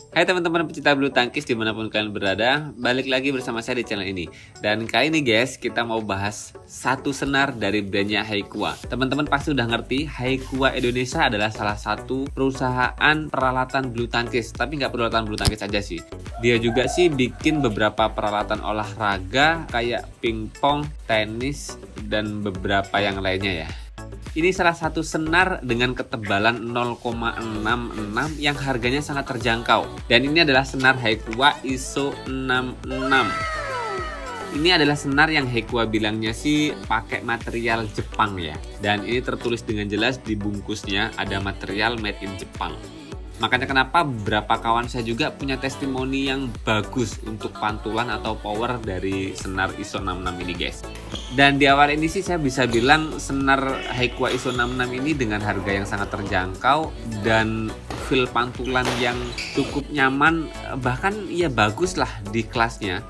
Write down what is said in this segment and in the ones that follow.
Hai teman-teman pecinta bulu tangkis dimanapun kalian berada, balik lagi bersama saya di channel ini. Dan kali ini guys, kita mau bahas satu senar dari brandnya Haikua. Teman-teman pasti udah ngerti, Haikua Indonesia adalah salah satu perusahaan peralatan bulu tangkis. Tapi nggak peralatan bulu tangkis aja sih. Dia juga sih bikin beberapa peralatan olahraga kayak pingpong, tenis, dan beberapa yang lainnya ya. Ini salah satu senar dengan ketebalan 0,66 yang harganya sangat terjangkau. Dan ini adalah senar Haikua ISO 66. Ini adalah senar yang Haikua bilangnya sih pakai material Jepang ya. Dan ini tertulis dengan jelas di bungkusnya ada material made in Jepang. Makanya kenapa beberapa kawan saya juga punya testimoni yang bagus untuk pantulan atau power dari senar ISO 66 ini guys. Dan di awal ini sih saya bisa bilang senar Haikua ISO 66 ini dengan harga yang sangat terjangkau dan feel pantulan yang cukup nyaman, bahkan ya bagus lah di kelasnya.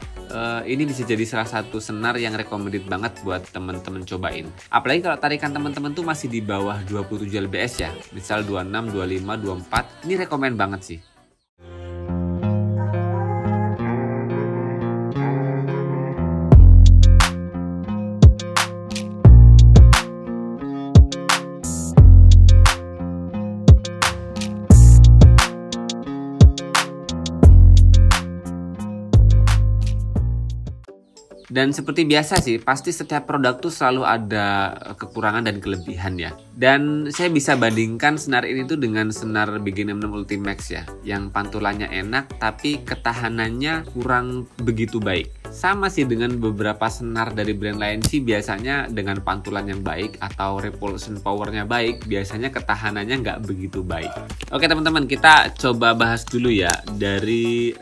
Ini bisa jadi salah satu senar yang recommended banget buat temen-temen cobain. Apalagi kalau tarikan temen-temen tuh masih di bawah 27 lbs ya. Misal 26, 25, 24. Ini rekomend banget sih. Dan seperti biasa sih, pasti setiap produk tuh selalu ada kekurangan dan kelebihan ya. Dan saya bisa bandingkan senar ini tuh dengan senar Begin 66 Ultimax ya. Yang pantulannya enak tapi ketahanannya kurang begitu baik. Sama sih dengan beberapa senar dari brand lain sih, biasanya dengan pantulan yang baik atau repulsion powernya baik, biasanya ketahanannya nggak begitu baik. Oke teman-teman, kita coba bahas dulu ya dari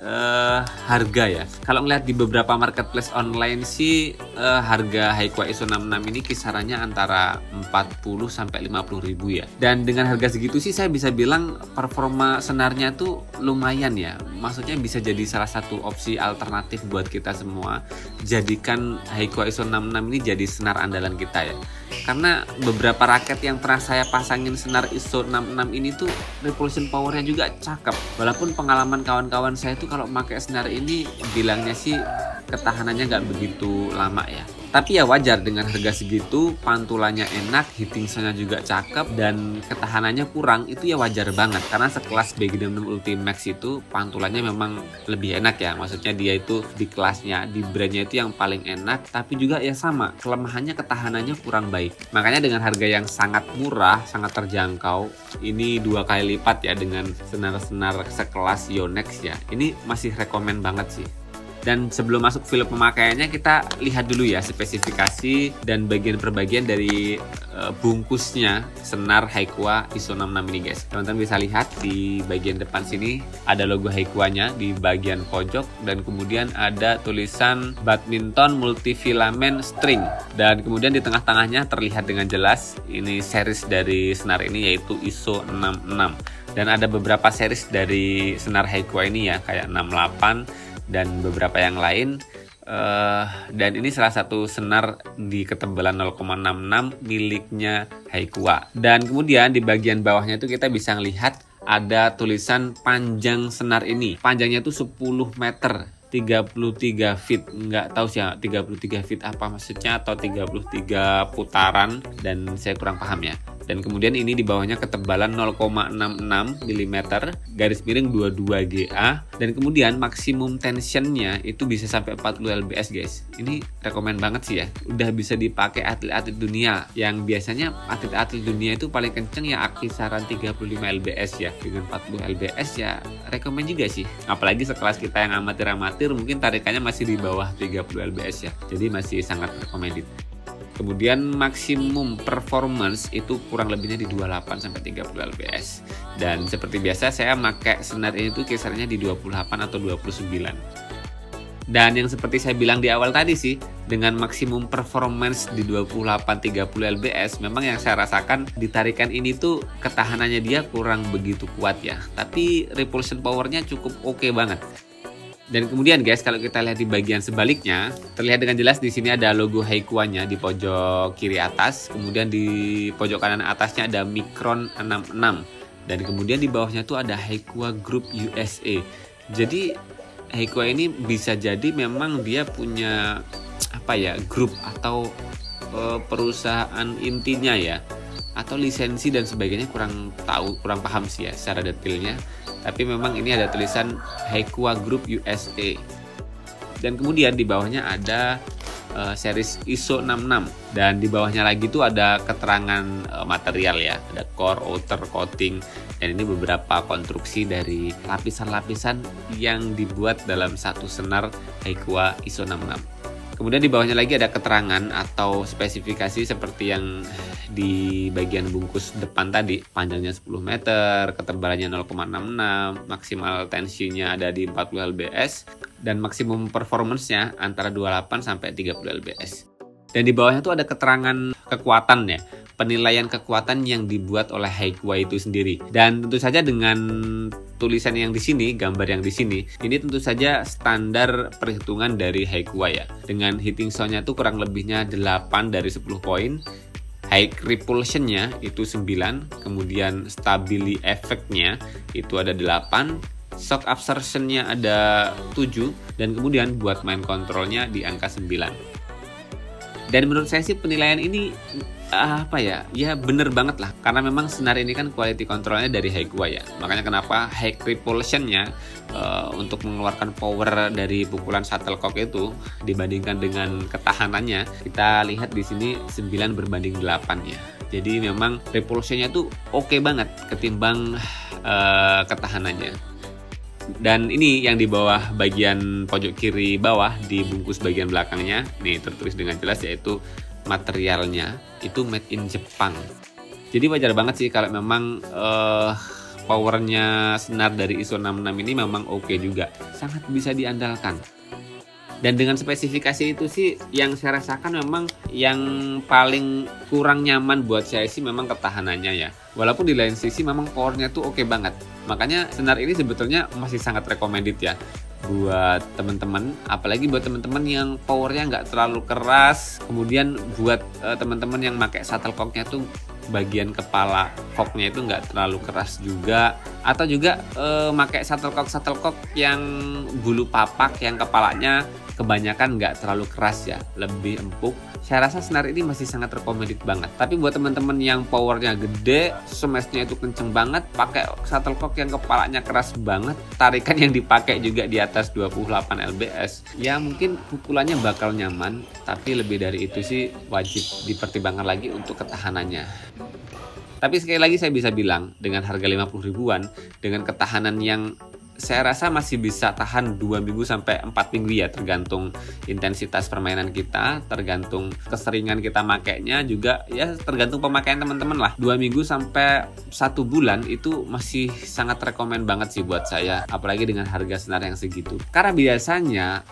harga ya. Kalau ngeliat di beberapa marketplace online sih harga Haikua ISO 66 ini kisarannya antara 40 sampai 50 ribu ya. Dan dengan harga segitu sih saya bisa bilang performa senarnya tuh lumayan ya. Maksudnya bisa jadi salah satu opsi alternatif buat kita semua. Jadikan Haikua ISO 66 ini jadi senar andalan kita ya. Karena beberapa raket yang pernah saya pasangin senar ISO 66 ini tuh repulsion powernya juga cakep. Walaupun pengalaman kawan-kawan saya tuh kalau pakai senar ini bilangnya sih ketahanannya nggak begitu lama ya. Tapi ya wajar dengan harga segitu, pantulannya enak, hitting soundnya juga cakep, dan ketahanannya kurang, itu ya wajar banget. Karena sekelas Begin 66 Ultimax itu pantulannya memang lebih enak ya. Maksudnya dia itu di kelasnya, di brandnya itu yang paling enak, tapi juga ya sama, kelemahannya ketahanannya kurang baik. Makanya dengan harga yang sangat murah, sangat terjangkau, ini 2 kali lipat ya dengan senar-senar sekelas Yonex ya. Ini masih rekomen banget sih. Dan sebelum masuk feel pemakaiannya, kita lihat dulu ya spesifikasi dan bagian per bagian dari bungkusnya senar Haikua ISO 66 ini guys. Teman-teman bisa lihat di bagian depan sini ada logo Haikuanya di bagian pojok, dan kemudian ada tulisan badminton multifilament string, dan kemudian di tengah-tengahnya terlihat dengan jelas ini series dari senar ini yaitu ISO 66. Dan ada beberapa series dari senar Haikua ini ya, kayak 68 dan beberapa yang lain, dan ini salah satu senar di ketebalan 0,66 miliknya Haikua. Dan kemudian di bagian bawahnya itu kita bisa melihat ada tulisan panjang senar ini. Panjangnya itu 10 meter, 33 feet, nggak tahu sih ya 33 feet apa maksudnya, atau 33 putaran, dan saya kurang paham ya. Dan kemudian ini di bawahnya ketebalan 0,66 mm, garis miring 22 GA, dan kemudian maksimum tensionnya itu bisa sampai 40 lbs guys. Ini rekomen banget sih ya. Udah bisa dipakai atlet-atlet dunia, yang biasanya atlet-atlet dunia itu paling kenceng ya kisaran 35 lbs ya. Dengan 40 lbs ya rekomen juga sih. Apalagi sekelas kita yang amatir-amatir mungkin tarikannya masih di bawah 30 lbs ya. Jadi masih sangat recommended. Kemudian maksimum performance itu kurang lebihnya di 28 sampai 30 lbs. Dan seperti biasa saya pakai senar ini tuh kisarannya di 28 atau 29. Dan yang seperti saya bilang di awal tadi sih, dengan maksimum performance di 28-30 lbs, memang yang saya rasakan di tarikan ini tuh ketahanannya dia kurang begitu kuat ya. Tapi repulsion powernya cukup oke banget. Dan kemudian guys, kalau kita lihat di bagian sebaliknya, terlihat dengan jelas di sini ada logo Haikuanya di pojok kiri atas. Kemudian di pojok kanan atasnya ada Micron 66. Dan kemudian di bawahnya tuh ada Haiqua Group USA. Jadi Haiqua ini bisa jadi memang dia punya grup atau perusahaan intinya ya, atau lisensi dan sebagainya, kurang paham sih ya secara detailnya. Tapi memang ini ada tulisan Haiqua Group USA. Dan kemudian di bawahnya ada series ISO 66, dan di bawahnya lagi tuh ada keterangan material ya, ada core, outer, coating, dan ini beberapa konstruksi dari lapisan-lapisan yang dibuat dalam satu senar Haiqua ISO 66. Kemudian di bawahnya lagi ada keterangan atau spesifikasi seperti yang di bagian bungkus depan tadi. Panjangnya 10 meter, ketebalannya 0,66, maksimal tensinya ada di 40 lbs, dan maksimum performance-nya antara 28 sampai 30 lbs. Dan di bawahnya tuh ada keterangan kekuatan ya, penilaian kekuatan yang dibuat oleh Haiqua itu sendiri. Dan tentu saja dengan tulisan yang di sini, gambar yang di sini, ini tentu saja standar perhitungan dari Haiqua ya. Dengan heating sound-nya tuh kurang lebihnya 8 dari 10 poin. High repulsion-nya itu 9, kemudian stabili effect-nya itu ada 8, shock absorption-nya ada 7, dan kemudian buat main control-nya di angka 9. Dan menurut saya sih penilaian ini ya bener banget lah, karena memang senar ini kan quality controlnya dari Haiqua ya. Makanya kenapa high repulsion-nya untuk mengeluarkan power dari pukulan shuttlecock itu dibandingkan dengan ketahanannya, kita lihat di sini 9 berbanding 8 ya. Jadi memang repulsion-nya tuh oke banget ketimbang ketahanannya. Dan ini yang di bawah bagian pojok kiri bawah di bungkus bagian belakangnya, nih tertulis dengan jelas yaitu materialnya itu made in Jepang. Jadi wajar banget sih kalau memang powernya senar dari ISO 66 ini memang oke juga, sangat bisa diandalkan. Dan dengan spesifikasi itu sih yang saya rasakan memang yang paling kurang nyaman buat saya sih memang ketahanannya ya. Walaupun di lain sisi memang powernya tuh oke banget. Makanya senar ini sebetulnya masih sangat recommended ya buat teman-teman, apalagi buat teman-teman yang powernya nggak terlalu keras. Kemudian buat teman-teman yang pakai shuttlecocknya tuh bagian kepala cocknya itu nggak terlalu keras juga, atau juga pakai shuttlecock yang bulu papak yang kepalanya kebanyakan nggak terlalu keras ya, lebih empuk. Saya rasa senar ini masih sangat recommended banget. Tapi buat teman-teman yang powernya gede, smashnya itu kenceng banget, pakai shuttlecock yang kepalanya keras banget, tarikan yang dipakai juga di atas 28 lbs, ya mungkin pukulannya bakal nyaman, tapi lebih dari itu sih wajib dipertimbangkan lagi untuk ketahanannya. Tapi sekali lagi saya bisa bilang, dengan harga 50 ribuan, dengan ketahanan yang saya rasa masih bisa tahan 2 minggu sampai 4 minggu ya, tergantung intensitas permainan kita, tergantung keseringan kita makainya juga ya, tergantung pemakaian teman-teman lah. 2 minggu sampai 1 bulan itu masih sangat rekomen banget sih buat saya, apalagi dengan harga senar yang segitu. Karena biasanya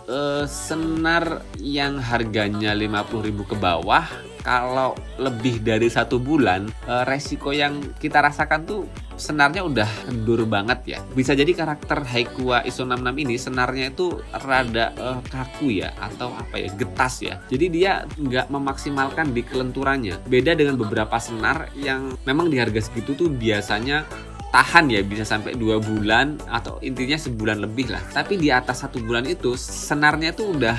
senar yang harganya 50.000 ke bawah, kalau lebih dari 1 bulan, resiko yang kita rasakan tuh senarnya udah kendur banget ya. Bisa jadi karakter Haiqua ISO 66 ini senarnya itu rada kaku ya, atau getas ya. Jadi dia nggak memaksimalkan di kelenturannya. Beda dengan beberapa senar yang memang di harga segitu tuh biasanya tahan ya, bisa sampai 2 bulan atau intinya sebulan lebih lah. Tapi di atas 1 bulan itu senarnya tuh udah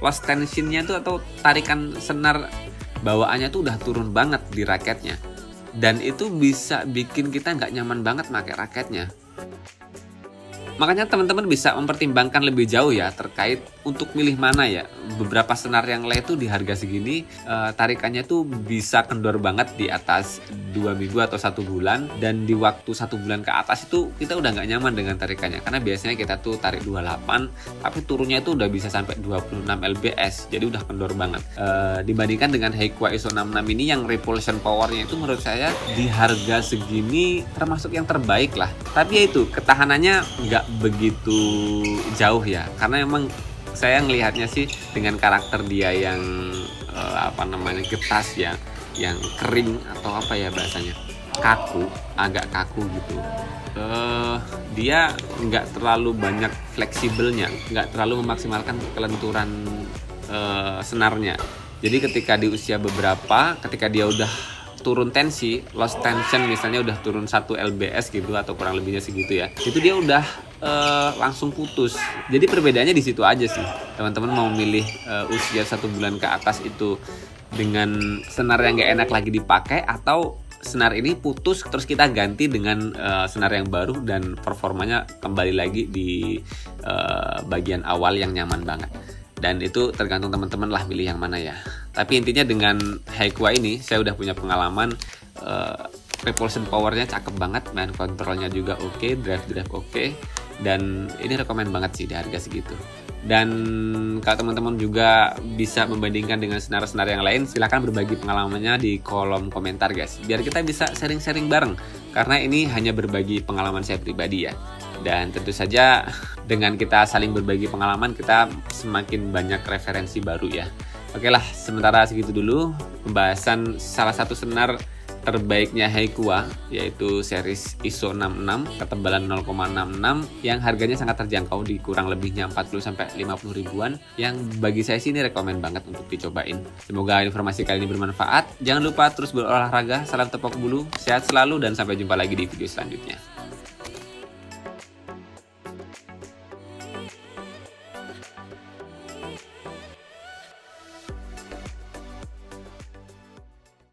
lost tensionnya tuh, atau tarikan senar bawaannya tuh udah turun banget di raketnya. Dan itu bisa bikin kita nggak nyaman banget pakai raketnya. Makanya teman-teman bisa mempertimbangkan lebih jauh ya terkait untuk milih mana ya. Beberapa senar yang le itu di harga segini tarikannya tuh bisa kendor banget di atas 2 minggu atau 1 bulan, dan di waktu 1 bulan ke atas itu kita udah nggak nyaman dengan tarikannya, karena biasanya kita tuh tarik 28 tapi turunnya itu udah bisa sampai 26 lbs, jadi udah kendor banget. Dibandingkan dengan Haiqua ISO 66 ini yang repulsion powernya itu menurut saya di harga segini termasuk yang terbaik lah. Tapi ya itu, ketahanannya nggak begitu jauh ya, karena emang saya ngelihatnya sih dengan karakter dia yang getas ya, yang kering atau bahasanya kaku, agak kaku gitu. Dia nggak terlalu banyak fleksibelnya, nggak terlalu memaksimalkan kelenturan senarnya. Jadi ketika di usia beberapa, ketika dia udah turun tensi, lost tension misalnya udah turun 1 lbs gitu atau kurang lebihnya segitu ya, itu dia udah langsung putus. Jadi perbedaannya di situ aja sih. Teman-teman mau milih usia 1 bulan ke atas itu dengan senar yang gak enak lagi dipakai, atau senar ini putus terus kita ganti dengan senar yang baru dan performanya kembali lagi di bagian awal yang nyaman banget. Dan itu tergantung teman-teman lah pilih yang mana ya. Tapi intinya dengan Haikua ini saya udah punya pengalaman, propulsion powernya cakep banget, main kontrolnya juga oke, drive oke, dan ini rekomend banget sih di harga segitu. Dan kalau teman-teman juga bisa membandingkan dengan senar-senar yang lain, silahkan berbagi pengalamannya di kolom komentar guys, biar kita bisa sharing-sharing bareng, karena ini hanya berbagi pengalaman saya pribadi ya. Dan tentu saja dengan kita saling berbagi pengalaman, kita semakin banyak referensi baru ya. Oke lah, sementara segitu dulu pembahasan salah satu senar terbaiknya Haikua, yaitu series ISO 66 ketebalan 0,66 yang harganya sangat terjangkau di kurang lebihnya 40-50 ribuan, yang bagi saya sih ini rekomend banget untuk dicobain. Semoga informasi kali ini bermanfaat. Jangan lupa terus berolahraga, salam tepok bulu, sehat selalu, dan sampai jumpa lagi di video selanjutnya.